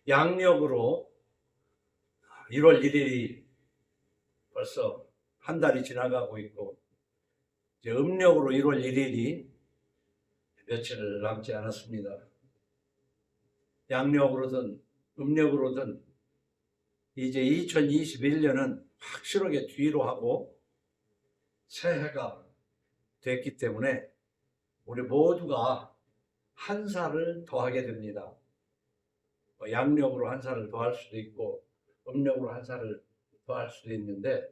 양력으로 1월 1일이 벌써 한 달이 지나가고 있고, 이제 음력으로 1월 1일이 며칠 남지 않았습니다. 양력으로든 음력으로든 이제 2021년은 확실하게 뒤로 하고 새해가 됐기 때문에 우리 모두가 한 살을 더하게 됩니다. 양력으로 한 살을 더할 수도 있고 음력으로 한 살을 더할 수도 있는데,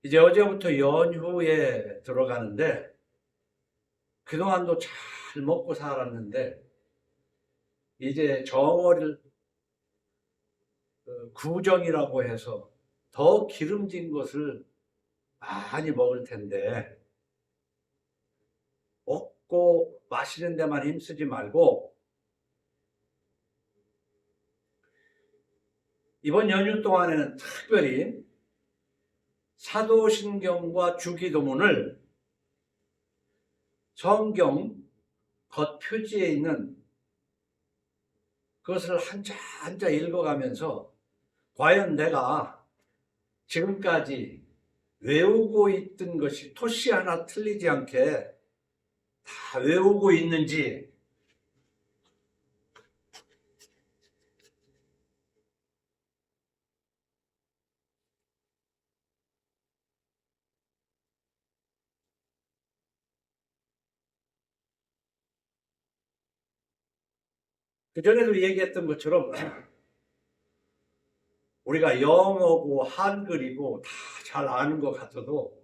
이제 어제부터 연휴에 들어가는데 그동안도 잘 먹고 살았는데 이제 정월 구정이라고 해서 더 기름진 것을 많이 먹을 텐데, 먹고 마시는 데만 힘쓰지 말고 이번 연휴 동안에는 특별히 사도신경과 주기도문을 성경 겉표지에 있는 그것을 한자 한자 읽어가면서 과연 내가 지금까지 외우고 있던 것이 토시 하나 틀리지 않게 다 외우고 있는지, 그전에도 얘기했던 것처럼 우리가 영어고 한글이고 다 잘 아는 것 같아도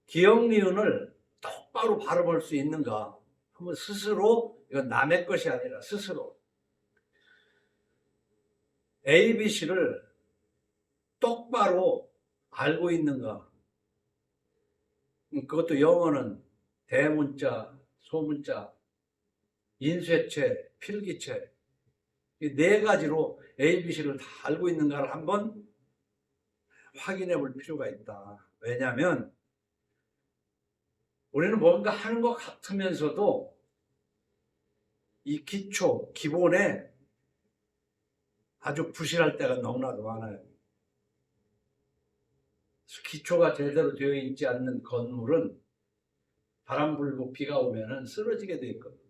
기억 니은을 똑바로 발음할 수 있는가 한번 스스로, 이건 남의 것이 아니라 스스로 ABC를 똑바로 알고 있는가. 그것도 영어는 대문자, 소문자, 인쇄체, 필기체, 이 네 가지로 ABC를 다 알고 있는가를 한번 확인해 볼 필요가 있다. 왜냐하면 우리는 뭔가 하는 것 같으면서도 이 기초, 기본에 아주 부실할 때가 너무나도 많아요. 기초가 제대로 되어 있지 않는 건물은 바람 불고 비가 오면 쓰러지게 돼 있거든요.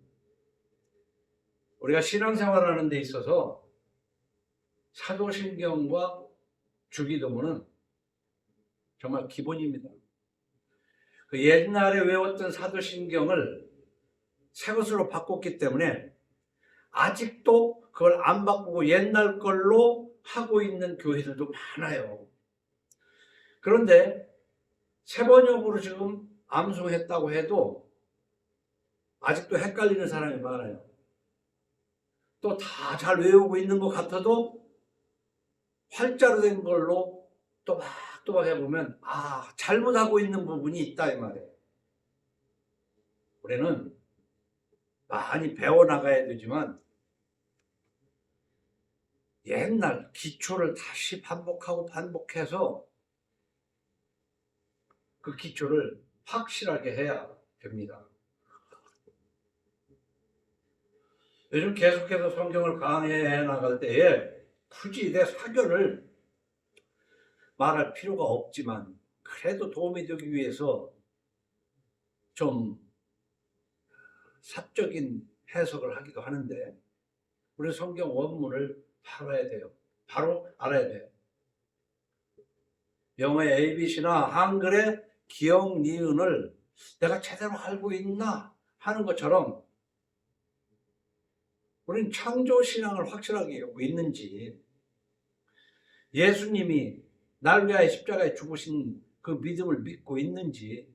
우리가 신앙생활하는 데 있어서 사도신경과 주기도문은 정말 기본입니다. 그 옛날에 외웠던 사도신경을 새 것으로 바꿨기 때문에 아직도 그걸 안 바꾸고 옛날 걸로 하고 있는 교회들도 많아요. 그런데 새 번역으로 지금 암송했다고 해도 아직도 헷갈리는 사람이 많아요. 또 다 잘 외우고 있는 것 같아도 활자로 된 걸로 또박또박 해보면 잘못하고 있는 부분이 있다 이 말이에요. 우리는 많이 배워나가야 되지만 옛날 기초를 다시 반복해서 그 기초를 확실하게 해야 됩니다. 요즘 계속해서 성경을 강해해 나갈 때에 굳이 내 사견을 말할 필요가 없지만 그래도 도움이 되기 위해서 좀 사적인 해석을 하기도 하는데, 우리 성경 원문을 바로 알아야 돼요. 영어의 ABC나 한글의 기억 니은을 내가 제대로 알고 있나 하는 것처럼 우리는 창조신앙을 확실하게 알고 있는지, 예수님이 날 위하여 십자가에 죽으신 그 믿음을 믿고 있는지.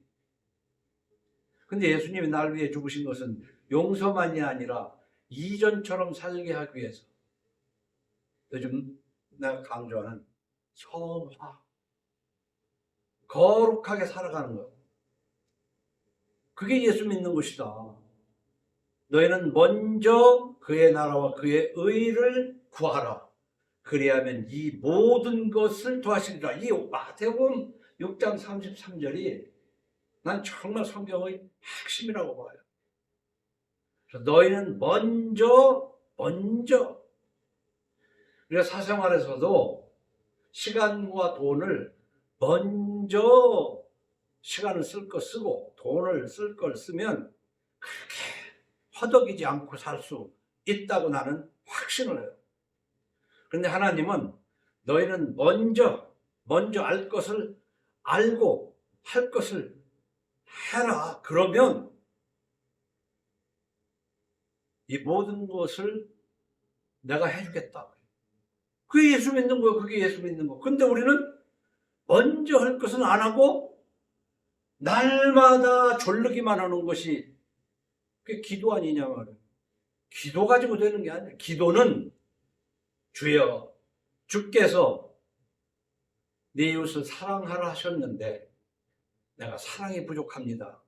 근데 예수님이 날 위해 죽으신 것은 용서만이 아니라 이전처럼 살게 하기 위해서, 요즘 내가 강조하는 성화, 거룩하게 살아가는 것, 그게 예수 믿는 것이다. 너희는 먼저 그의 나라와 그의 의를 구하라. 그리하면 이 모든 것을 더하시리라. 이 마태복음 6장 33절이 난 정말 성경의 핵심이라고 봐요. 너희는 먼저 먼저. 우리가 사생활에서도 시간과 돈을 먼저 시간을 쓸 거 쓰고 돈을 쓸 걸 쓰면 그렇게 허덕이지 않고 살 수 있다고 나는 확신을 해요. 그런데 하나님은 너희는 먼저 알 것을 알고 할 것을 해라. 그러면 이 모든 것을 내가 해주겠다. 그게 예수 믿는 거예요. 그게 예수 믿는 거. 근데 우리는 먼저 할 것은 안 하고 날마다 졸르기만 하는 것이 그게 기도 아니냐 말이에요. 기도 가지고 되는 게 아니에요. 기도는 주여, 주께서 네 이웃을 사랑하라 하셨는데 내가 사랑이 부족합니다.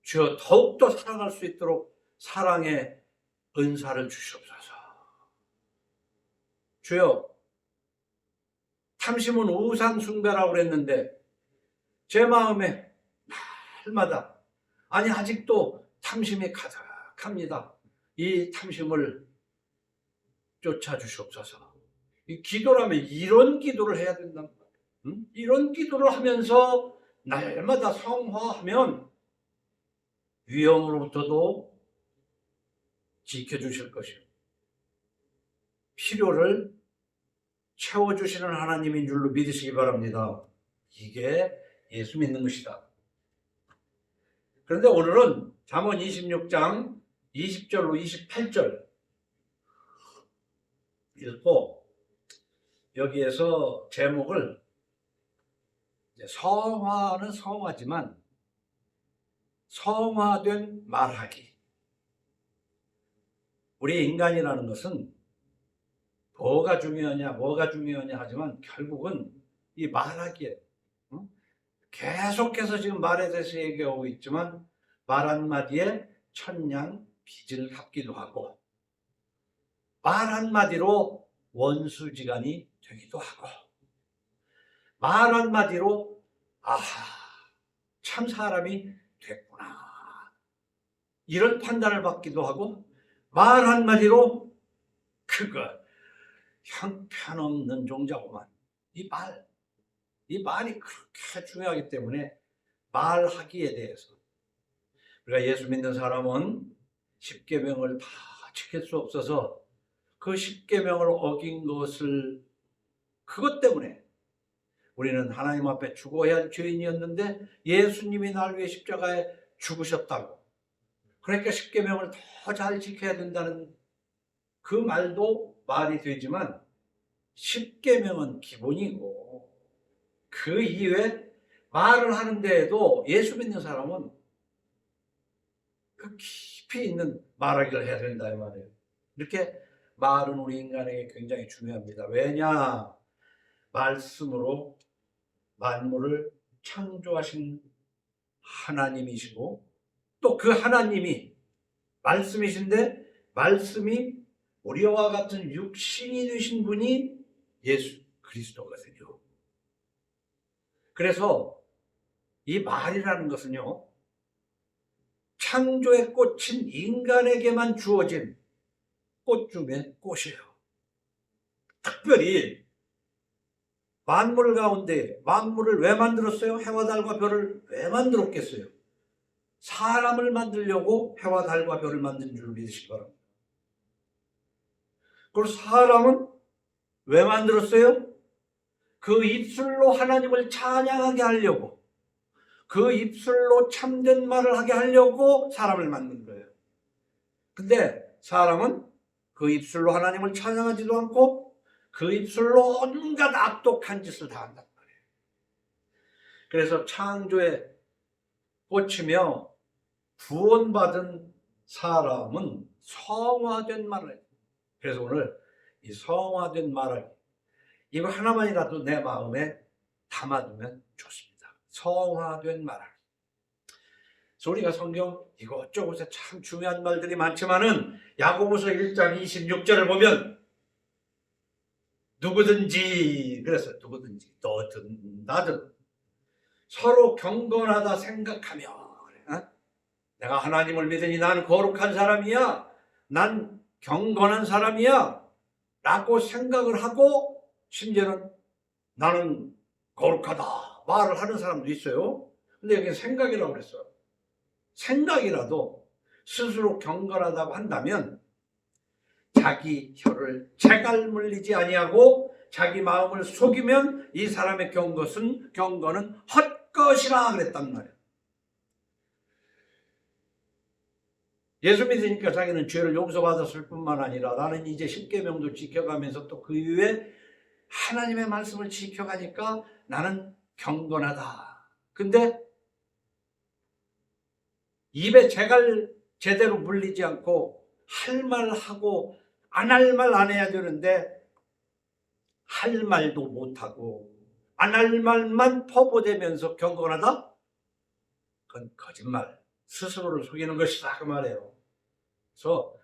주여 더욱더 사랑할 수 있도록 사랑의 은사를 주시옵소서. 주여 탐심은 우상 숭배라고 그랬는데 제 마음에 날마다 아니 아직도 탐심이 가득합니다. 이 탐심을 쫓아주시옵소서. 이 기도라면 이런 기도를 해야 된단 말이에요. 이런 기도를 하면서 날마다 성화하면 위험으로부터도 지켜주실 것이요. 필요를 채워주시는 하나님인 줄로 믿으시기 바랍니다. 이게 예수 믿는 것이다. 그런데 오늘은 잠언 26장 20절로 28절 읽고 여기에서 제목을 성화는 성화지만 성화된 말하기. 우리 인간이라는 것은 뭐가 중요하냐 하지만 결국은 이 말하기에 계속해서 지금 말에 대해서 얘기하고 있지만 말 한마디에 천냥 빚을 갚기도 하고 말 한마디로 원수지간이 되기도 하고 말 한마디로 참 사람이 됐구나 이런 판단을 받기도 하고 말 한마디로 그거 형편없는 종자구만. 이 말이 그렇게 중요하기 때문에 말하기에 대해서 우리가 예수 믿는 사람은 십계명을 다 지킬 수 없어서 그 십계명을 어긴 것을 그것 때문에 우리는 하나님 앞에 죽어야 할 죄인이었는데 예수님이 날 위해 십자가에 죽으셨다고. 그러니까 십계명을 더 잘 지켜야 된다는 그 말도 말이 되지만 십계명은 기본이고 그 이외에 말을 하는 데에도 예수 믿는 사람은 그 깊이 있는 말하기를 해야 된다 이 말이에요. 이렇게 말은 우리 인간에게 굉장히 중요합니다. 왜냐? 말씀으로 만물을 창조하신 하나님이시고 또 그 하나님이 말씀이신데 말씀이 우리와 같은 육신이 되신 분이 예수 그리스도거든요. 그래서 이 말이라는 것은요, 창조의 꽃인 인간에게만 주어진 꽃 중에 꽃이에요. 특별히 만물 가운데 만물을 왜 만들었어요? 해와 달과 별을 왜 만들었겠어요? 사람을 만들려고 해와 달과 별을 만든 줄 믿으시기 바랍니다. 그리고 사람은 왜 만들었어요? 그 입술로 하나님을 찬양하게 하려고, 그 입술로 참된 말을 하게 하려고 사람을 만든 거예요. 근데 사람은 그 입술로 하나님을 찬양하지도 않고 그 입술로 온갖 악독한 짓을 다 한단 말이에요. 그래서 창조의 꽃이며 구원받은 사람은 성화된 말을 해요. 그래서 오늘 이 성화된 말을 이거 하나만이라도 내 마음에 담아두면 좋습니다. 성화된 말하기. 그래서 우리가 성경 이것저것에 참 중요한 말들이 많지만은 야고보서 1장 26절을 보면 누구든지 너든 나든 서로 경건하다 생각하며 내가 하나님을 믿으니 나는 거룩한 사람이야. 난 경건한 사람이야 라고 생각을 하고 심지어는 나는 거룩하다 말을 하는 사람도 있어요. 근데 여기 생각이라고 그랬어요. 생각이라도 스스로 경건하다고 한다면 자기 혀를 재갈 물리지 아니하고 자기 마음을 속이면 이 사람의 경건은 헛것이라 그랬단 말이에요. 예수 믿으니까 자기는 죄를 용서받았을 뿐만 아니라 나는 이제 십계명도 지켜가면서 또 그 이후에 하나님의 말씀을 지켜가니까 나는 경건하다. 근데 입에 재갈 제대로 물리지 않고 할 말 하고 안 할 말 안 해야 되는데 할 말도 못하고 안 할 말만 퍼부대면서 경건하다? 그건 거짓말, 스스로를 속이는 것이다 그 말이에요. 그래서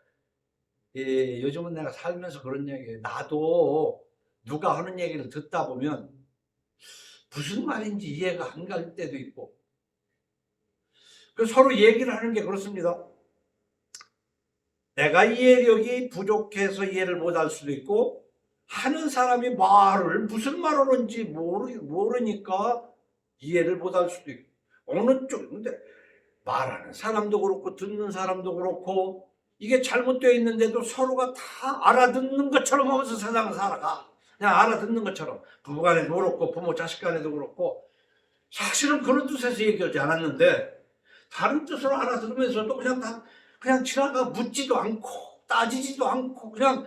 요즘은 내가 살면서 그런 얘기해요. 나도 누가 하는 얘기를 듣다 보면 무슨 말인지 이해가 안 갈 때도 있고, 그 서로 얘기를 하는 게 그렇습니다. 내가 이해력이 부족해서 이해를 못할 수도 있고, 하는 사람이 말을 무슨 말 하는지 모르니까 이해를 못할 수도 있고, 어느 쪽, 근데 말하는 사람도 그렇고 듣는 사람도 그렇고 이게 잘못되어 있는데도 서로가 다 알아듣는 것처럼 하면서 세상을 살아가. 그냥 알아듣는 것처럼. 부부간에도 그렇고 부모 자식 간에도 그렇고 사실은 그런 뜻에서 얘기하지 않았는데 다른 뜻으로 알아들으면서도 그냥 지나가. 묻지도 않고 따지지도 않고 그냥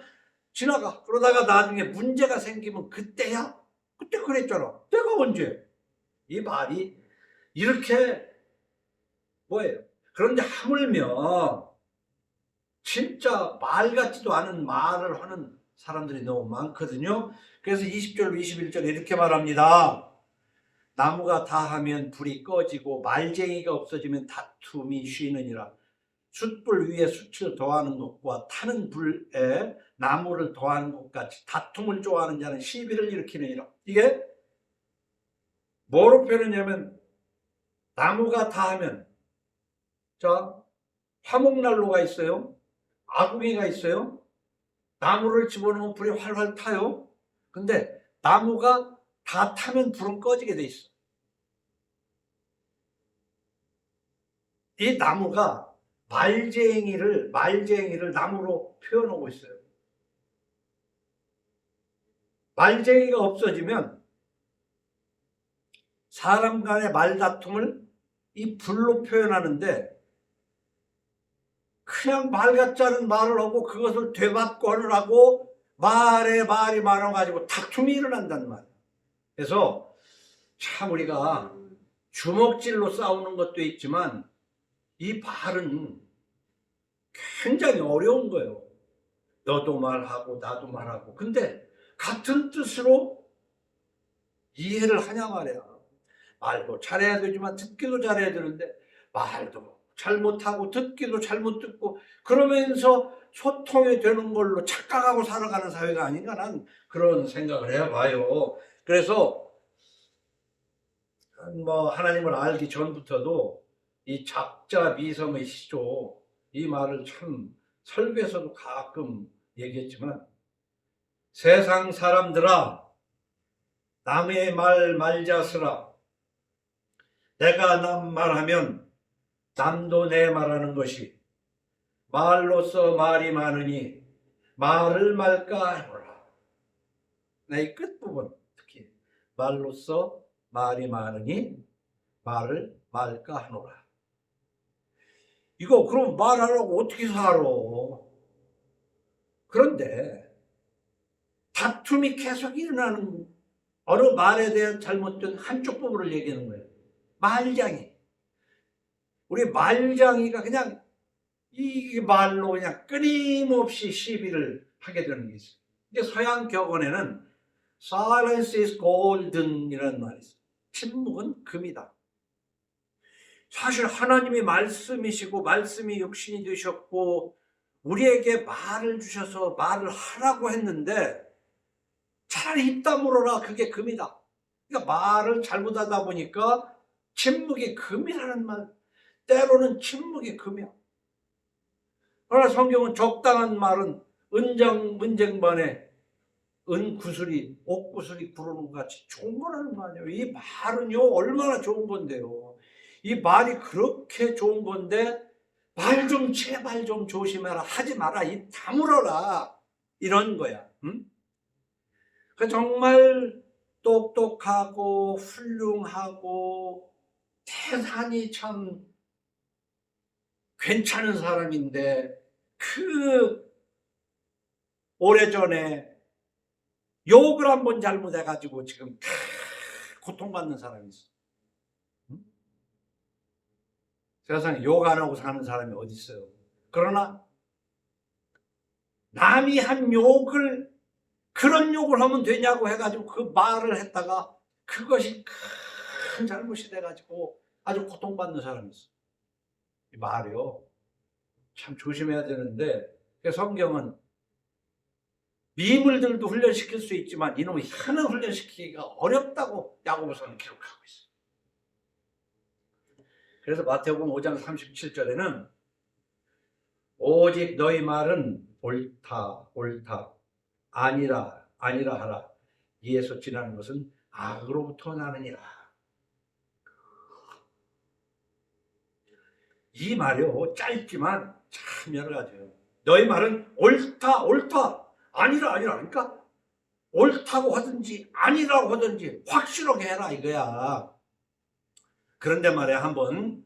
지나가. 그러다가 나중에 문제가 생기면 그때야? 그때 그랬잖아. 내가 언제? 이 말이 이렇게 뭐예요? 그런데 하물며 진짜 말 같지도 않은 말을 하는 사람들이 너무 많거든요. 그래서 20절 21절에 이렇게 말합니다. 나무가 다하면 불이 꺼지고 말쟁이가 없어지면 다툼이 쉬느니라. 숯불 위에 숯을 더하는 것과 타는 불에 나무를 더하는 것 같이 다툼을 좋아하는 자는 시비를 일으키느니라. 이게 뭐로 표현하냐면 나무가 다하면, 자, 화목난로가 있어요. 아궁이가 있어요. 나무를 집어넣으면 불이 활활 타요. 근데 나무가 다 타면 불은 꺼지게 돼 있어. 이 나무가 말쟁이를 나무로 표현하고 있어요. 말쟁이가 없어지면 사람 간의 말다툼을 이 불로 표현하는데, 그냥 말 같지 않은 말을 하고 그것을 되받고 하느라고 말이 많아가지고 다툼이 일어난단 말이에요. 그래서 참 우리가 주먹질로 싸우는 것도 있지만 이 말은 굉장히 어려운 거예요. 너도 말하고 나도 말하고. 근데 같은 뜻으로 이해를 하냐 말이야. 말도 잘해야 되지만 듣기도 잘해야 되는데 말도 잘못하고 듣기도 잘못 듣고 그러면서 소통이 되는 걸로 착각하고 살아가는 사회가 아닌가, 난 그런 생각을 해봐요. 그래서 뭐 하나님을 알기 전부터도 이 작자미성의 시조, 이 말을 참 설교에서도 가끔 얘기했지만, 세상 사람들아 남의 말 말자스라. 내가 남 말하면 남도 내 말하는 것이 말로써 말이 많으니 말을 말까 해보라. 이 끝부분 특히 말로써 말이 많으니 말을 말까 하노라. 이거 그럼 말하라고 어떻게 살아? 그런데 다툼이 계속 일어나는 어느 말에 대한 잘못된 한쪽 부분을 얘기하는 거예요. 말장이. 우리 말장이가 그냥 이 말로 그냥 끊임없이 시비를 하게 되는 게 있어요. 이제 서양 격언에는 silence is golden 이라는 말이 있어요. 침묵은 금이다. 사실 하나님이 말씀이시고 말씀이 육신이 되셨고 우리에게 말을 주셔서 말을 하라고 했는데 차라리 입 다물어라, 그게 금이다. 그러니까 말을 잘못하다 보니까 침묵이 금이라는 말, 때로는 침묵이 금이야. 그러나 성경은 적당한 말은 은쟁반에 은구슬이 옥구슬이 구르는 것 같이 좋은 거라는 말이에요. 이 말은요 얼마나 좋은 건데요. 이 말이 그렇게 좋은 건데 말 좀 제발 좀 조심해라, 하지 마라, 이 다물어라, 이런 거야. 응? 그 정말 똑똑하고 훌륭하고 대단히 참 괜찮은 사람인데 그 오래전에 욕을 한번 잘못해가지고 지금 고통받는 사람이 있어. 응? 세상에 욕 안 하고 사는 사람이 어디 있어요. 그러나 남이 한 욕을, 그런 욕을 하면 되냐고 해가지고 그 말을 했다가 그것이 큰 잘못이 돼가지고 아주 고통받는 사람이 있어. 이 말이요 참 조심해야 되는데, 성경은 미물들도 훈련시킬 수 있지만 이놈의 혀는 훈련시키기가 어렵다고 야고보서는 기록하고 있어요. 그래서 마태복음 5장 37절에는 오직 너희 말은 옳다 옳다 아니라 아니라 하라, 이에서 지나는 것은 악으로부터 나느니라. 이 말이요 짧지만 참 여러 가지예요. 너희 말은 옳다 옳다 아니라 아니라, 그러니까 옳다고 하든지 아니라고 하든지 확실하게 해라 이거야. 그런데 말이야, 한번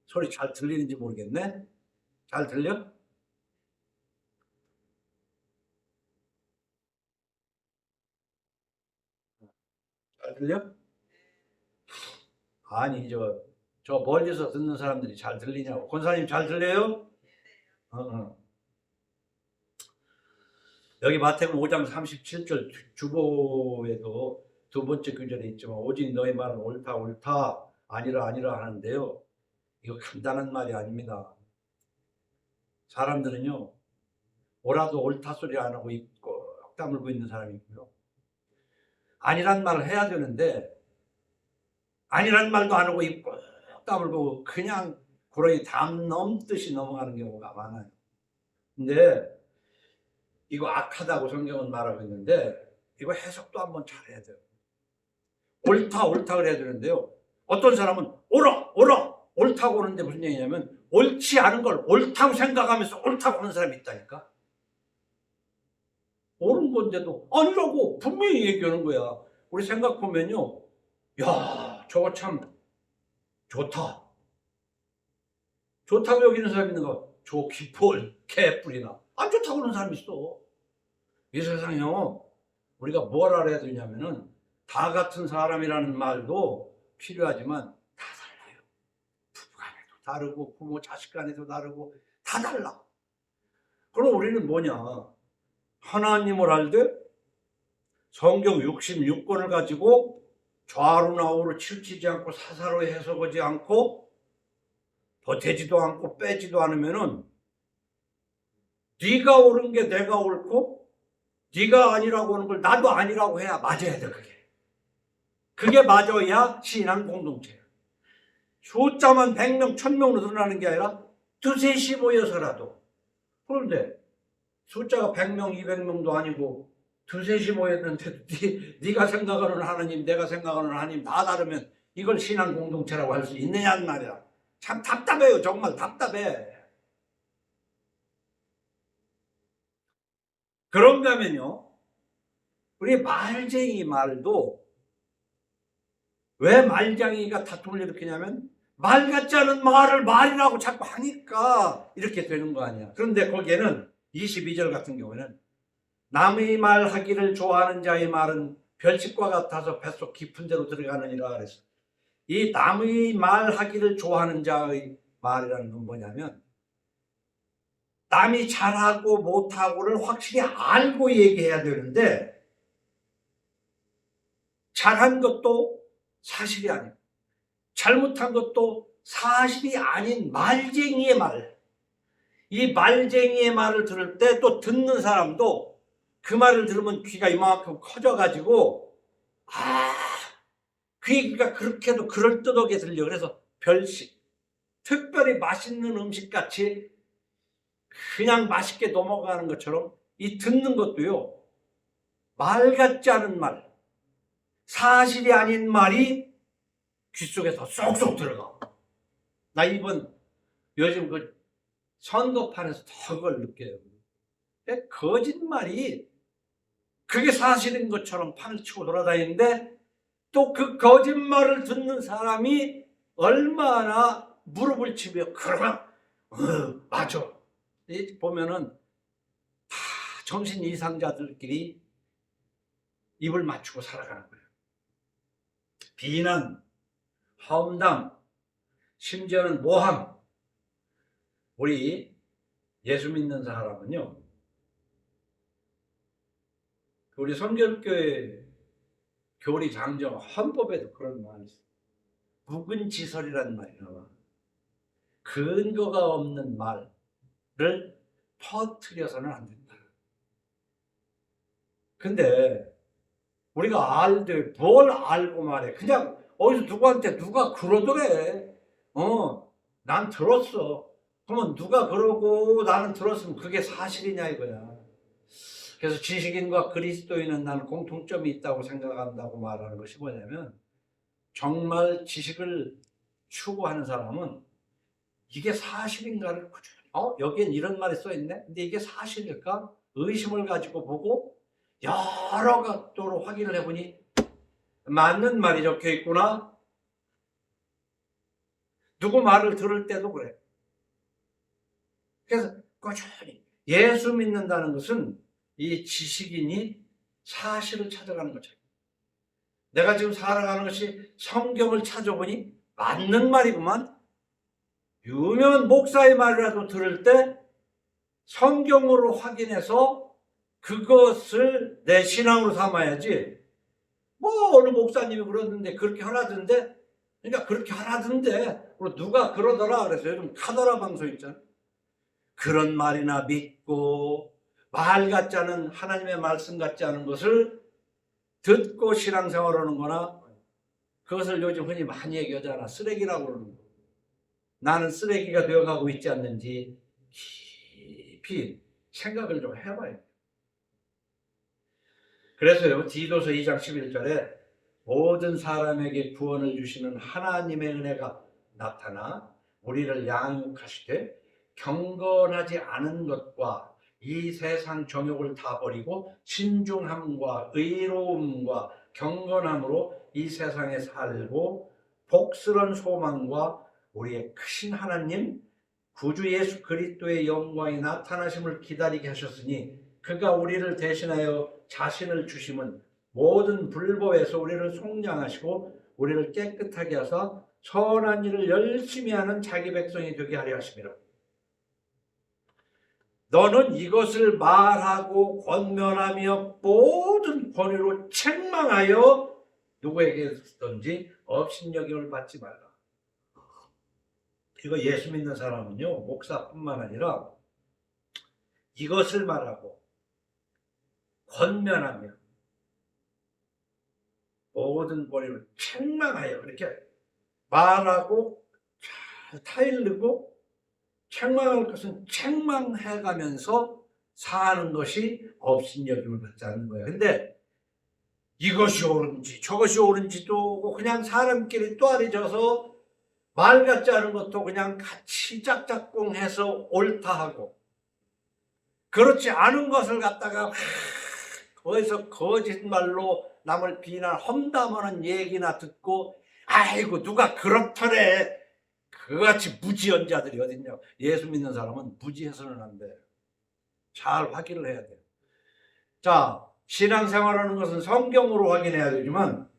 소리 잘 들리는지 모르겠네. 잘 들려? 잘 들려? 아니 저 멀리서 듣는 사람들이 잘 들리냐고. 권사님 잘 들려요? 어. 여기 마태복음 5장 37절 주보에도 두 번째 구절에 있지만 오직 너희 말은 옳다 옳다 아니라 아니라 하는데요, 이거 간단한 말이 아닙니다. 사람들은요 옳아도 옳다 소리 안 하고 꼭 다물고 있는 사람이 있고요, 아니란 말을 해야 되는데 아니란 말도 안 하고 꼭 다물고 그냥 구렁이 담 넘듯이 넘어가는 경우가 많아요. 근데 이거 악하다고 성경은 말하고 있는데 이거 해석도 한번 잘해야 돼요. 옳다 옳다 그래야 되는데요, 어떤 사람은 옳아 옳아 옳다고 하는데 무슨 얘기냐면 옳지 않은 걸 옳다고 생각하면서 옳다고 하는 사람이 있다니까. 옳은 건데도 아니라고 분명히 얘기하는 거야. 우리 생각하면요, 야 저거 참 좋다, 좋다고 여기는 사람이 있는 거, 저 기폴 개뿔이나 안 좋다고 하는 사람이 있어. 이 세상에요 우리가 뭘 알아야 되냐면은 다 같은 사람이라는 말도 필요하지만 다 달라요. 부부간에도 다르고 부모 자식 간에도 다르고 다 달라. 그럼 우리는 뭐냐, 하나님을 알되 성경 66권을 가지고 좌우나 우로 치우치지 않고 사사로이 해석하지 않고 보태지도 않고 빼지도 않으면은 네가 옳은 게 내가 옳고 네가 아니라고 하는 걸 나도 아니라고 해야 맞아야 돼. 그게 맞아야 신앙 공동체예요. 숫자만 100명, 1000명으로 드러나는 게 아니라 두셋이 모여서라도. 그런데 숫자가 100명, 200명도 아니고 두셋이 모였는데 네가 생각하는 하나님, 내가 생각하는 하나님 다 다르면 이걸 신앙 공동체라고 할 수 있느냐는 말이야. 참 답답해요. 정말 답답해. 그런가 하면요, 우리 말쟁이 말도 왜 말쟁이가 다툼을 일으키냐면 말 같지 않은 말을 말이라고 자꾸 하니까 이렇게 되는 거 아니야. 그런데 거기에는 22절 같은 경우에는 남의 말하기를 좋아하는 자의 말은 별식과 같아서 뱃속 깊은 데로 들어가느니라 그랬어. 이 남의 말하기를 좋아하는 자의 말이라는 건 뭐냐면 남이 잘하고 못하고를 확실히 알고 얘기해야 되는데 잘한 것도 사실이 아니고 잘못한 것도 사실이 아닌 말쟁이의 말. 이 말쟁이의 말을 들을 때 또 듣는 사람도 그 말을 들으면 귀가 이만큼 커져가지고 그 얘기가 그렇게도 그럴듯하게 들려. 그래서 별식, 특별히 맛있는 음식같이 그냥 맛있게 넘어가는 것처럼 이 듣는 것도요, 말 같지 않은 말, 사실이 아닌 말이 귓속에 더 쏙쏙 들어가. 나 이번 요즘 그 선거판에서 더 그걸 느껴요. 거짓말이 그게 사실인 것처럼 판을 치고 돌아다니는데 또 그 거짓말을 듣는 사람이 얼마나 무릎을 치며 그러나 맞아. 보면은 다 정신 이상자들끼리 입을 맞추고 살아가는 거예요. 비난, 험담, 심지어는 모함. 우리 예수 믿는 사람은요, 우리 선결교회 교리 장정 헌법에도 그런 말이 있어요. 묵은지설이라는 말이 나와. 근거가 없는 말을 퍼뜨려서는 안 된다. 근데 우리가 알되 뭘 알고 말해. 그냥 어디서 누구한테 누가 그러더래. 난 들었어. 그러면 누가 그러고 나는 들었으면 그게 사실이냐 이거야. 그래서 지식인과 그리스도인은 나는 공통점이 있다고 생각한다고 말하는 것이 뭐냐면, 정말 지식을 추구하는 사람은 이게 사실인가를 여기엔 이런 말이 써있네? 근데 이게 사실일까? 의심을 가지고 보고 여러 각도로 확인을 해보니 맞는 말이 적혀 있구나. 누구 말을 들을 때도 그래. 그래서 꾸준히 예수 믿는다는 것은 이 지식인이 사실을 찾아가는 거죠. 내가 지금 살아가는 것이 성경을 찾아보니 맞는 말이구만. 유명한 목사의 말이라도 들을 때 성경으로 확인해서 그것을 내 신앙으로 삼아야지. 뭐 어느 목사님이 그러는데 그렇게 하라던데, 그러니까 그렇게 하라던데 누가 그러더라 그래서 요즘 카더라 방송 있잖아. 그런 말이나 믿고 말 같지 않은 하나님의 말씀 같지 않은 것을 듣고 신앙생활하는 거나, 그것을 요즘 흔히 많이 얘기하잖아. 쓰레기라고 그러는 거. 나는 쓰레기가 되어가고 있지 않는지 깊이 생각을 좀 해봐요. 그래서요, 디도서 2장 11절에 모든 사람에게 구원을 주시는 하나님의 은혜가 나타나 우리를 양육하시되 경건하지 않은 것과 이 세상 정욕을 다 버리고 신중함과 의로움과 경건함으로 이 세상에 살고 복스런 소망과 우리의 크신 하나님 구주 예수 그리스도의 영광이 나타나심을 기다리게 하셨으니, 그가 우리를 대신하여 자신을 주심은 모든 불법에서 우리를 속량하시고 우리를 깨끗하게 하사 선한 일을 열심히 하는 자기 백성이 되게 하려 하심이라. 너는 이것을 말하고 권면하며 모든 권위로 책망하여 누구에게든지 업신여김을 받지 말라. 이거 예수 믿는 사람은요, 목사뿐만 아니라 이것을 말하고 권면하며 모든 권위로 책망하여, 이렇게 말하고 타일르고 책망할 것은 책망해가면서 사는 것이 업신여김을 받지 않는 거예요. 근데 이것이 옳은지 저것이 옳은지도 그냥 사람끼리 또아리져서 말 같지 않은 것도 그냥 같이 짝짝꿍해서 옳다 하고, 그렇지 않은 것을 갖다가 거기서 거짓말로 남을 비난 험담하는 얘기나 듣고 아이고 누가 그렇더래, 그같이 무지연자들이 어딨냐. 예수 믿는 사람은 무지해서는 안 돼. 잘 확인을 해야 돼요. 자, 신앙생활하는 것은 성경으로 확인해야 되지만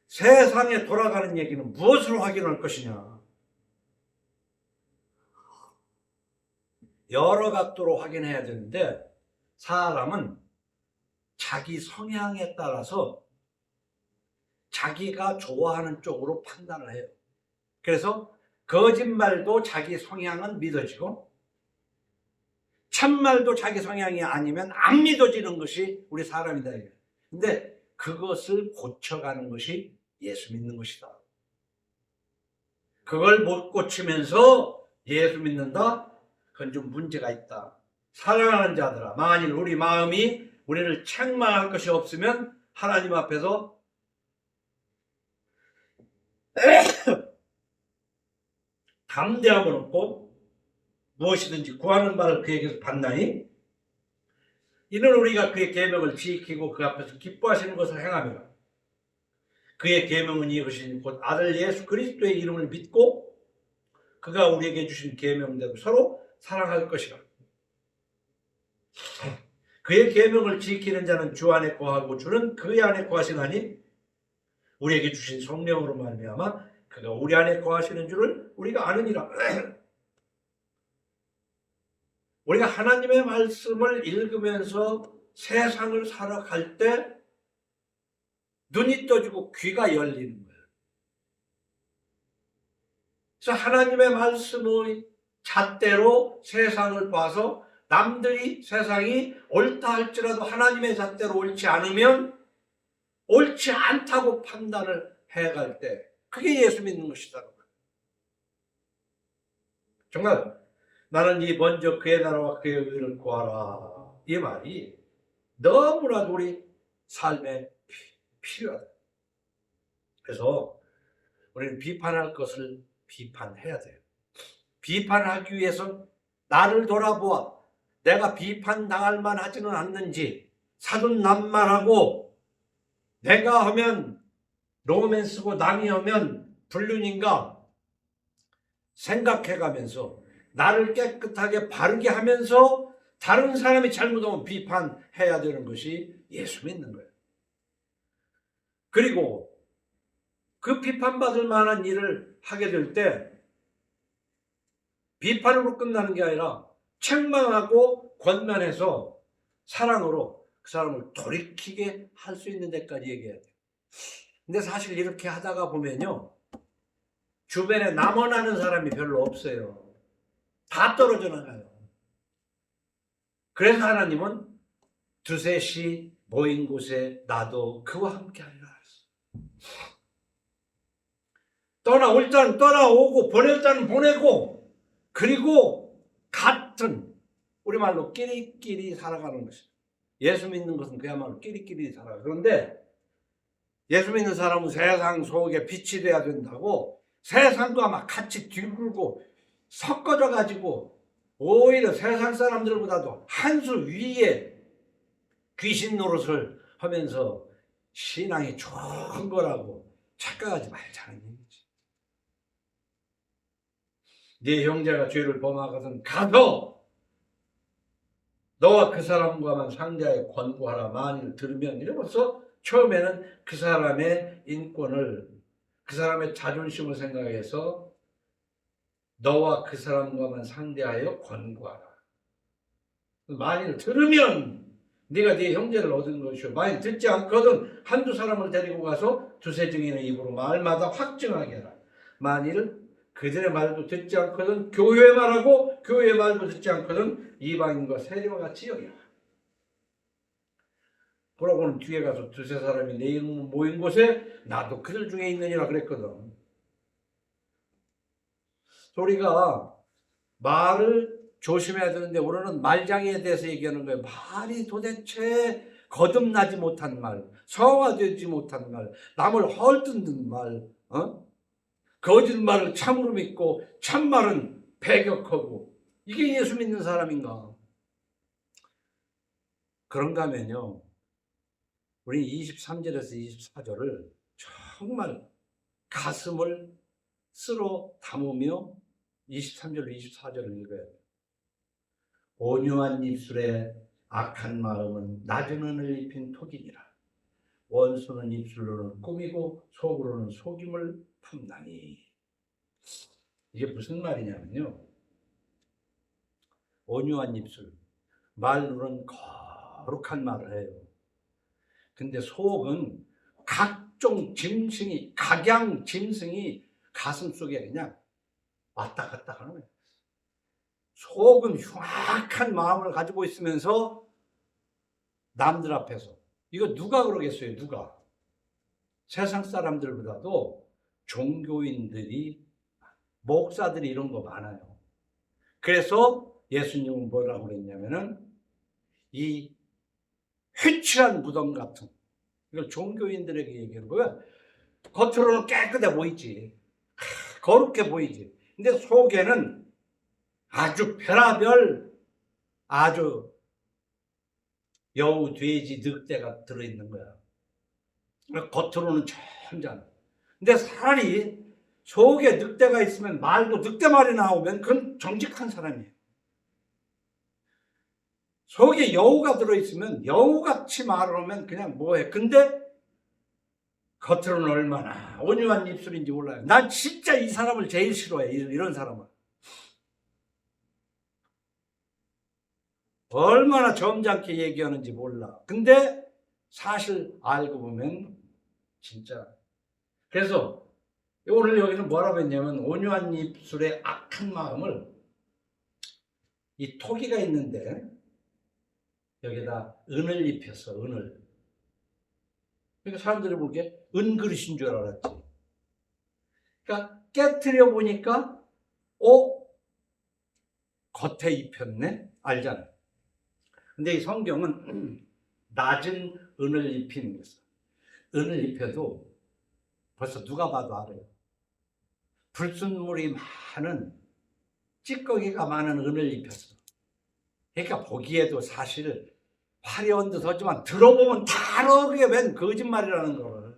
세상에 돌아가는 얘기는 무엇으로 확인할 것이냐. 여러 각도로 확인해야 되는데 사람은 자기 성향에 따라서 자기가 좋아하는 쪽으로 판단을 해요. 그래서 거짓말도 자기 성향은 믿어지고 참말도 자기 성향이 아니면 안 믿어지는 것이 우리 사람이다. 근데 그것을 고쳐가는 것이 예수 믿는 것이다. 그걸 못 고치면서 예수 믿는다? 그건 좀 문제가 있다. 사랑하는 자들아, 만일 우리 마음이 우리를 책망할 것이 없으면 하나님 앞에서 담대함을 얻고 무엇이든지 구하는 바를 그에게서 받나니 이는 우리가 그의 계명을 지키고 그 앞에서 기뻐하시는 것을 행하며 그의 계명은 이것이니 곧 아들 예수 그리스도의 이름을 믿고 그가 우리에게 주신 계명대로 서로 사랑할 것이라. 그의 계명을 지키는 자는 주 안에 거하고 주는 그의 안에 거하시나니 우리에게 주신 성령으로 말미암아 그가 우리 안에 거하시는 줄을 우리가 아느니라. 우리가 하나님의 말씀을 읽으면서 세상을 살아갈 때 눈이 떠지고 귀가 열리는 거예요. 그래서 하나님의 말씀의 잣대로 세상을 봐서 남들이 세상이 옳다 할지라도 하나님의 잣대로 옳지 않으면 옳지 않다고 판단을 해갈 때 그게 예수 믿는 것이다. 정말 나는 이 먼저 그의 나라와 그의 의를 구하라. 이 말이 너무나도 우리 삶에 필요하다. 그래서 우리는 비판할 것을 비판해야 돼요. 비판하기 위해서 나를 돌아보아 내가 비판당할 만하지는 않는지 사돈남말하고 내가 하면 로맨스고 남이 하면 불륜인가 생각해가면서 나를 깨끗하게 바르게 하면서 다른 사람이 잘못하면 비판해야 되는 것이 예수 믿는 거예요. 그리고 그 비판받을 만한 일을 하게 될 때 비판으로 끝나는 게 아니라 책망하고 권면해서 사랑으로 그 사람을 돌이키게 할 수 있는 데까지 얘기해야 돼요. 근데 사실 이렇게 하다가 보면요, 주변에 남원하는 사람이 별로 없어요. 다 떨어져 나가요. 그래서 하나님은 두셋이 모인 곳에 나도 그와 함께 하리라 했어. 떠나올 자는 떠나오고 보낼 자는 보내고 그리고 같은 우리말로 끼리끼리 살아가는 것이죠. 예수 믿는 것은 그야말로 끼리끼리 살아가요. 그런데 예수 믿는 사람은 세상 속에 빛이 돼야 된다고 세상과 막 같이 뒤굴고 섞어져 가지고 오히려 세상 사람들보다도 한 수 위에 귀신 노릇을 하면서 신앙이 좋은 거라고 착각하지 말자는 얘기지. 네 형제가 죄를 범하거든 가서 너와 그 사람과만 상대하여 권고하라. 만일 들으면 이러면서 처음에는 그 사람의 인권을 그 사람의 자존심을 생각해서 너와 그 사람과만 상대하여 권고하라. 만일 들으면 네가 네 형제를 얻은 것이요 만일 듣지 않거든 한두 사람을 데리고 가서 두세 증인의 입으로 말마다 확증하게 해라. 만일 그들의 말도 듣지 않거든 교회의 말하고 교회의 말도 듣지 않거든 이방인과 세리와 같이 여기라. 그러고는 뒤에 가서 두세 사람이 내 이름 모인 곳에 나도 그들 중에 있느니라 그랬거든. 우리가 말을 조심해야 되는데 우리는 말장애에 대해서 얘기하는 거예요. 말이 도대체 거듭나지 못한 말, 성화되지 못한 말, 남을 헐뜯는 말, 거짓말을 참으로 믿고 참말은 배격하고 이게 예수 믿는 사람인가? 그런가 하면요. 우리 23절에서 24절을 정말 가슴을 쓸어 담으며 23절, 24절을 읽어야 돼요. 온유한 입술에 악한 마음은 낮은 은을 입힌 톡이니라. 원수는 입술로는 꾸미고 속으로는 속임을 품나니. 이게 무슨 말이냐면요. 온유한 입술, 말로는 거룩한 말을 해요. 근데 속은 각종 짐승이, 각양 짐승이 가슴 속에 그냥 왔다 갔다 하는 거예요. 속은 흉악한 마음을 가지고 있으면서 남들 앞에서 이거 누가 그러겠어요? 누가? 세상 사람들보다도 종교인들이 목사들이 이런 거 많아요. 그래서 예수님은 뭐라고 그랬냐면은 이 회취한 무덤 같은, 이걸 종교인들에게 얘기하는 거야. 겉으로는 깨끗해 보이지, 거룩해 보이지. 근데 속에는 아주 별하별 아주 여우, 돼지, 늑대가 들어있는 거야. 겉으로는 천장. 근데 차라리 속에 늑대가 있으면, 말도 늑대 말이 나오면 그건 정직한 사람이에요. 속에 여우가 들어있으면 여우같이 말을 하면 그냥 뭐해. 근데 겉으로는 얼마나 온유한 입술인지 몰라요. 난 진짜 이 사람을 제일 싫어해. 이런 사람을. 얼마나 점잖게 얘기하는지 몰라. 근데 사실 알고 보면 진짜. 그래서 오늘 여기는 뭐라고 했냐면, 온유한 입술의 악한 마음을, 이 토기가 있는데 여기다 은을 입혔어. 은을. 그러니까 사람들이 보기에 은그릇인 줄 알았지. 그러니까 깨트려 보니까 겉에 입혔네? 알잖아. 근데 이 성경은 낮은 은을 입히는 거죠. 은을 입혀도 벌써 누가 봐도 알아요. 불순물이 많은, 찌꺼기가 많은 은을 입혔어. 그러니까 보기에도 사실 화려한 듯 하지만 들어보면 다 알아. 그게 웬 거짓말이라는 거를.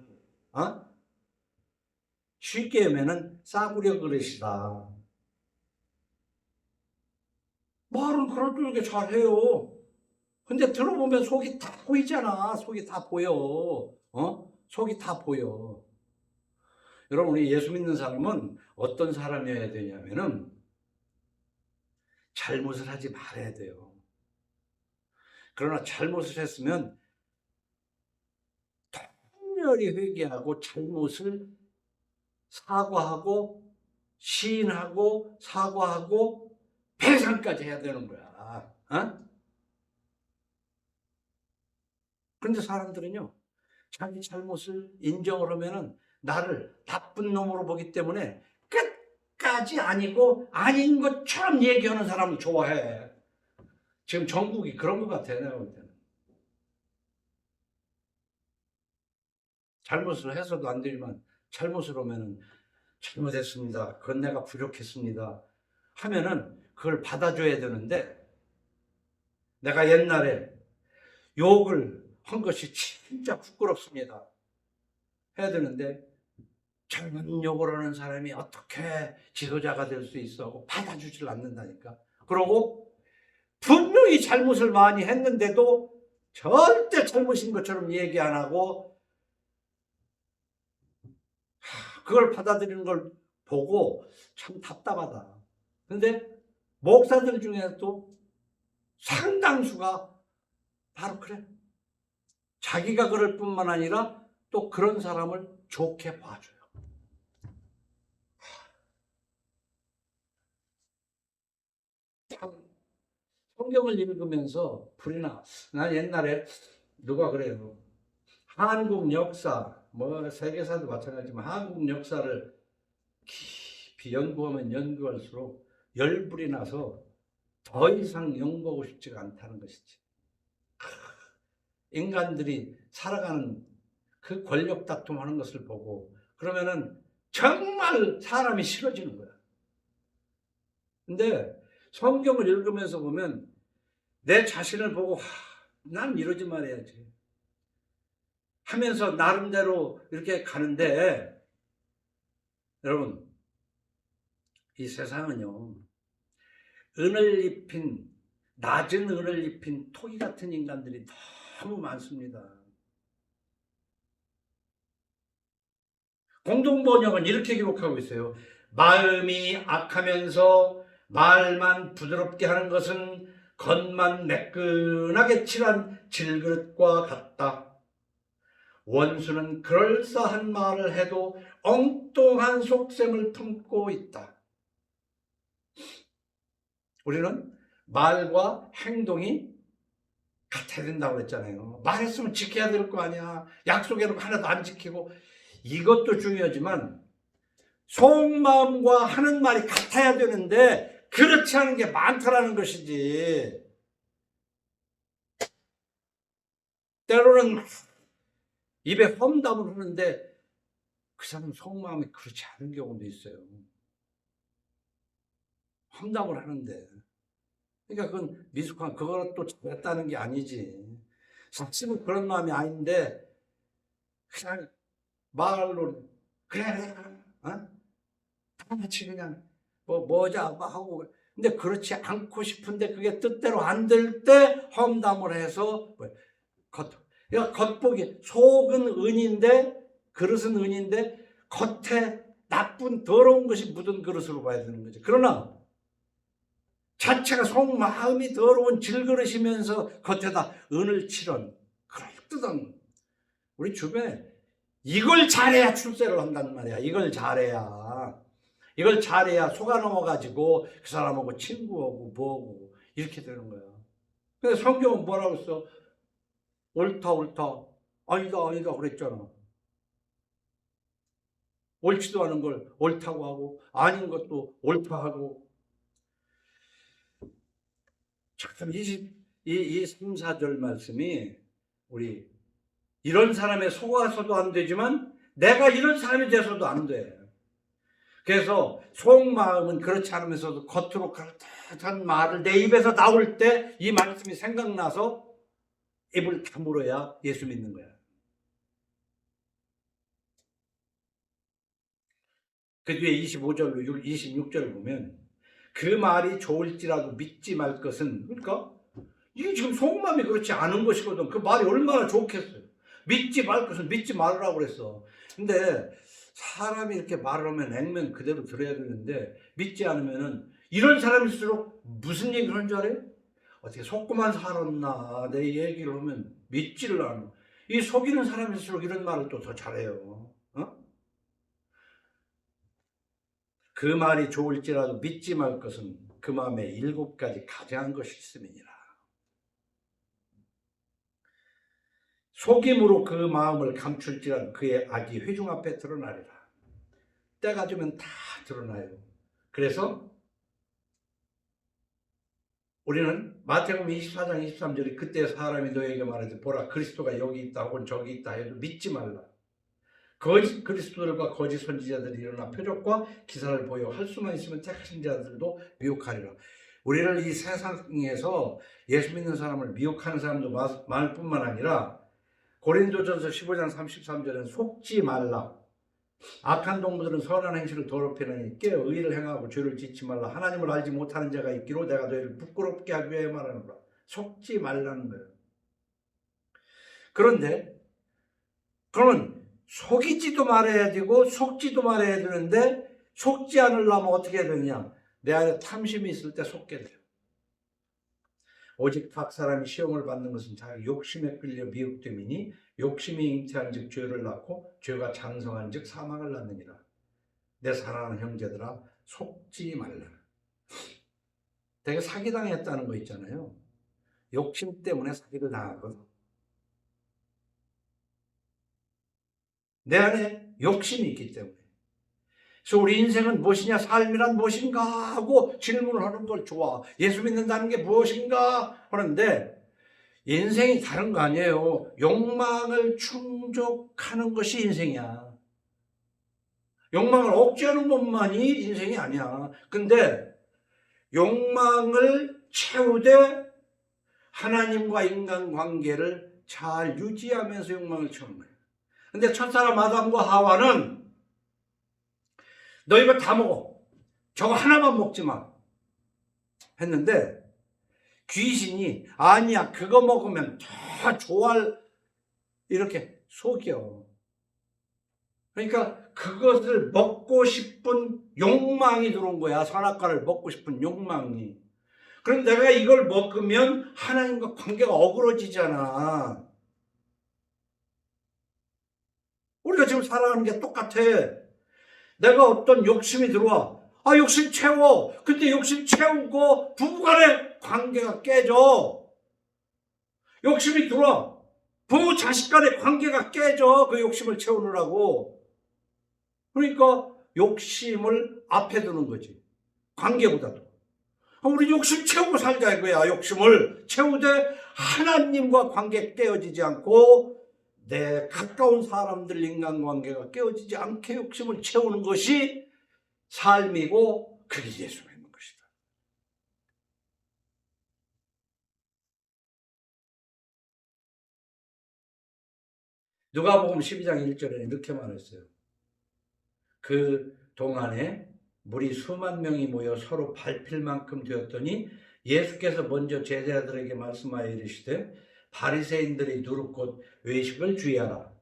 쉽게 하면은 싸구려 그릇이다. 말은 그럴듯하게 잘해요. 근데 들어보면 속이 다 보이잖아. 속이 다 보여. 속이 다 보여. 여러분, 우리 예수 믿는 사람은 어떤 사람이어야 되냐면은 잘못을 하지 말아야 돼요. 그러나 잘못을 했으면 통렬히 회개하고 잘못을 사과하고 시인하고 사과하고 배상까지 해야 되는 거야. 그런데 사람들은요, 자기 잘못을 인정을 하면은 나를 나쁜 놈으로 보기 때문에 끝까지 아니고 아닌 것처럼 얘기하는 사람을 좋아해. 지금 전국이 그런 것 같아, 내가 볼 때는. 잘못을 해서도 안 되지만, 잘못을 하면은 잘못했습니다, 그건 내가 부족했습니다 하면은 그걸 받아줘야 되는데, 내가 옛날에 욕을 한 것이 진짜 부끄럽습니다 해야 되는데, 젊은 욕을 하는 사람이 어떻게 지도자가 될 수 있어 하고 받아주질 않는다니까. 그러고 분명히 잘못을 많이 했는데도 절대 잘못인 것처럼 얘기 안 하고 그걸 받아들이는 걸 보고 참 답답하다. 근데 목사들 중에도 상당수가 바로 그래. 자기가 그럴 뿐만 아니라 또 그런 사람을 좋게 봐줘요. 참 성경을 읽으면서 불이 나. 난 옛날에 누가 그래요. 한국 역사, 뭐 세계사도 마찬가지지만 한국 역사를 깊이 연구하면 연구할수록 열불이 나서 더 이상 연구하고 싶지가 않다는 것이지. 인간들이 살아가는 그 권력 다툼하는 것을 보고 그러면은 정말 사람이 싫어지는 거야. 근데 성경을 읽으면서 보면 내 자신을 보고 난 이러지 말아야지 하면서 나름대로 이렇게 가는데, 여러분, 이 세상은요, 은을 입힌, 낮은 은을 입힌 토기 같은 인간들이 너무 많습니다. 공동번역은 이렇게 기록하고 있어요. 마음이 악하면서 말만 부드럽게 하는 것은 겉만 매끈하게 칠한 질그릇과 같다. 원수는 그럴싸한 말을 해도 엉뚱한 속셈을 품고 있다. 우리는 말과 행동이 같아야 된다고 했잖아요. 말했으면 지켜야 될 거 아니야. 약속해놓고 하나도 안 지키고. 이것도 중요하지만 속마음과 하는 말이 같아야 되는데 그렇지 않은 게 많다라는 것이지. 때로는 입에 험담을 하는데 그 사람 속마음이 그렇지 않은 경우도 있어요. 험담을 하는데. 그러니까 그건 미숙한, 그것도 잘했다는 게 아니지. 사실은 그런 마음이 아닌데, 그냥 말로, 그래, 어? 다 같이 그냥, 뭐자, 하고. 근데 그렇지 않고 싶은데 그게 뜻대로 안 될 때 험담을 해서, 그러니까 겉보기, 속은 은인데, 그릇은 은인데, 겉에 나쁜 더러운 것이 묻은 그릇으로 봐야 되는 거죠. 그러나, 자체가 속마음이 더러운 질그릇이면서 겉에다 은을 칠한 그럴듯한, 우리 주변에 이걸 잘해야 출세를 한단 말이야. 이걸 잘해야 속아 넘어가지고 그 사람하고 친구하고 뭐하고 이렇게 되는 거야. 근데 성경은 뭐라고 써? 옳다 아니다 그랬잖아. 옳지도 않은 걸 옳다고 하고 아닌 것도 옳다 하고. 참, 이 3, 4절 말씀이 우리 이런 사람에 속아서도 안 되지만 내가 이런 사람이 돼서도 안 돼. 그래서 속마음은 그렇지 않으면서도 겉으로 그럴듯한 말을 내 입에서 나올 때 이 말씀이 생각나서 입을 다물어야 예수 믿는 거야. 그 뒤에 25절로 26절 보면 그 말이 좋을지라도 믿지 말 것은, 그러니까 이게 지금 속마음이 그렇지 않은 것이거든. 그 말이 얼마나 좋겠어요. 믿지 말 것은 믿지 말으라고 그랬어. 근데 사람이 이렇게 말을 하면 액면 그대로 들어야 되는데 믿지 않으면은 이런 사람일수록 무슨 얘기를 하는 줄 알아요? 어떻게 속고만 살았나 내 얘기를 하면 믿지를 않아. 이 속이는 사람일수록 이런 말을 또 더 잘해요. 그 말이 좋을지라도 믿지 말 것은 그 마음에 7가지 가장한 것이 있음이니라. 속임으로 그 마음을 감출지라도 그의 악이 회중 앞에 드러나리라. 때가 되면 다 드러나요. 그래서 우리는 마태복음 24장 23절에 그때 사람이 너에게 말하되 보라 그리스도가 여기 있다 혹은 저기 있다 해도 믿지 말라. 거짓 그리스도들과 거짓 선지자들이 일어나 표적과 기사를 보여 할 수만 있으면 택하신 자들도 미혹하리라. 우리를 이 세상에서 예수 믿는 사람을 미혹하는 사람도 많을 뿐만 아니라 고린도전서 15장 33절에는 속지 말라. 악한 동무들은 선한 행실을 더럽히느니 깨어 의를 행하고 죄를 짓지 말라. 하나님을 알지 못하는 자가 있기로 내가 너희를 부끄럽게 하기 위해 말하노라. 속지 말라는 거예요. 그런데 그러면 속이지도 말아야 되고 속지도 말아야 되는데 속지 않으려면 어떻게 해야 되느냐? 내 안에 탐심이 있을 때 속게 돼요. 오직 각 사람이 시험을 받는 것은 자기 욕심에 끌려 미혹됨이니 욕심이 잉태한 즉 죄를 낳고 죄가 장성한 즉 사망을 낳느니라. 내 사랑하는 형제들아 속지 말라. 내가 사기당했다는 거 있잖아요. 욕심 때문에 사기를 당하거든. 내 안에 욕심이 있기 때문에. 그래서 우리 인생은 무엇이냐, 삶이란 무엇인가 하고 질문을 하는 걸 좋아. 예수 믿는다는 게 무엇인가 하는데 인생이 다른 거 아니에요. 욕망을 충족하는 것이 인생이야. 욕망을 억제하는 것만이 인생이 아니야. 근데 욕망을 채우되 하나님과 인간관계를 잘 유지하면서 욕망을 채우는 거예요. 근데 첫사람 아담과 하와는 너 이거 다 먹어. 저거 하나만 먹지 마. 했는데 귀신이 아니야 그거 먹으면 더 좋아할 이렇게 속여. 그러니까 그것을 먹고 싶은 욕망이 들어온 거야. 선악과를 먹고 싶은 욕망이. 그럼 내가 이걸 먹으면 하나님과 관계가 어그러지잖아. 우리가 지금 살아가는 게 똑같아. 내가 어떤 욕심이 들어와. 욕심 채워. 근데 욕심 채우고 부부간의 관계가 깨져. 욕심이 들어와. 부부 자식 간의 관계가 깨져. 그 욕심을 채우느라고. 그러니까 욕심을 앞에 두는 거지. 관계보다도. 우리 욕심 채우고 살자 이거야. 욕심을 채우되 하나님과 관계 깨어지지 않고 내 가까운 사람들 인간관계가 깨어지지 않게 욕심을 채우는 것이 삶이고 그게 예수 믿는 것이다. 누가복음 12장 1절에 이렇게 말했어요. 그 동안에 물이 수만 명이 모여 서로 밟힐 만큼 되었더니 예수께서 먼저 제자들에게 말씀하여 이르시되 바리새인들이 누룩 곧 외식을 주의하라.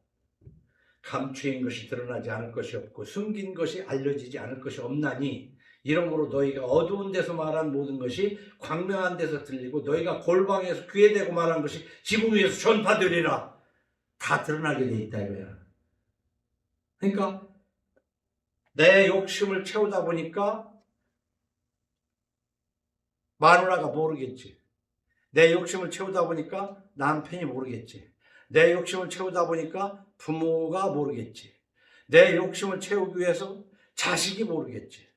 감추인 것이 드러나지 않을 것이 없고 숨긴 것이 알려지지 않을 것이 없나니 이러므로 너희가 어두운 데서 말한 모든 것이 광명한 데서 들리고 너희가 골방에서 귀에 대고 말한 것이 지붕 위에서 전파되리라. 다 드러나게 돼 있다 이거야. 그러니까 내 욕심을 채우다 보니까 마누라가 모르겠지. 내 욕심을 채우다 보니까 남편이 모르겠지. 내 욕심을 채우다 보니까 부모가 모르겠지. 내 욕심을 채우기 위해서 자식이 모르겠지.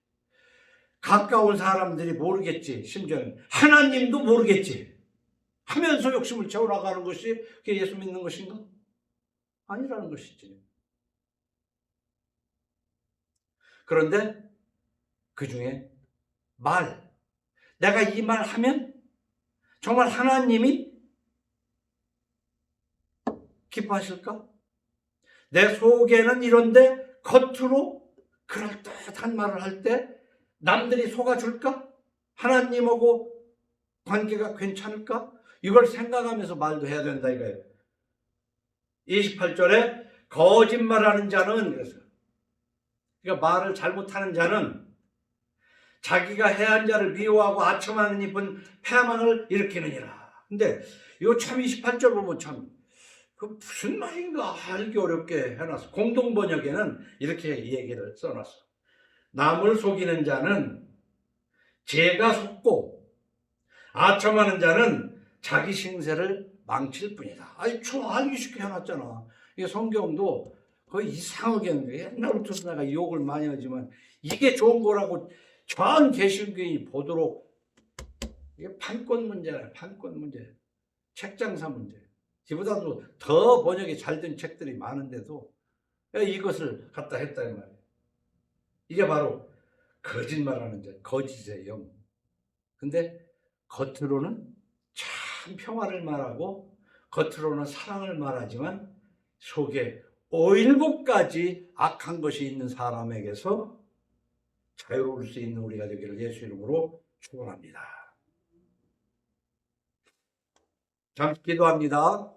가까운 사람들이 모르겠지. 심지어는 하나님도 모르겠지. 하면서 욕심을 채워나가는 것이 그게 예수 믿는 것인가? 아니라는 것이지. 그런데 그 중에 내가 이 말 하면 정말 하나님이 기뻐하실까? 내 속에는 이런데 겉으로 그럴듯한 말을 할 때 남들이 속아줄까? 하나님하고 관계가 괜찮을까? 이걸 생각하면서 말도 해야 된다 이거예요. 28절에 거짓말하는 자는 그래서 그러니까 말을 잘못하는 자는 자기가 해한 자를 미워하고 아첨하는 입은 패망을 일으키느니라. 근데 이거 참 28절 보면 참 그 무슨 말인가 알기 어렵게 해놨어. 공동번역에는 이렇게 얘기를 써놨어. 남을 속이는 자는 죄가 속고 아첨하는 자는 자기 신세를 망칠 뿐이다. 아니 좀 알기 쉽게 해놨잖아. 이게 성경도 거의 이상하게 했는데 옛날부터 내가 욕을 많이 하지만 이게 좋은 거라고 전 개신교인이 보도록 이게 판권 문제야. 판권 문제. 책 장사 문제. 이보다도 더 번역이 잘 된 책들이 많은데도 이것을 갖다 했다 이 말이에요. 이게 바로 거짓말하는 자, 거짓의 영. 근데 겉으로는 참 평화를 말하고 겉으로는 사랑을 말하지만 속에 7가지 악한 것이 있는 사람에게서 자유로울 수 있는 우리가 되기를 예수 이름으로 축원합니다. 잠시 기도합니다.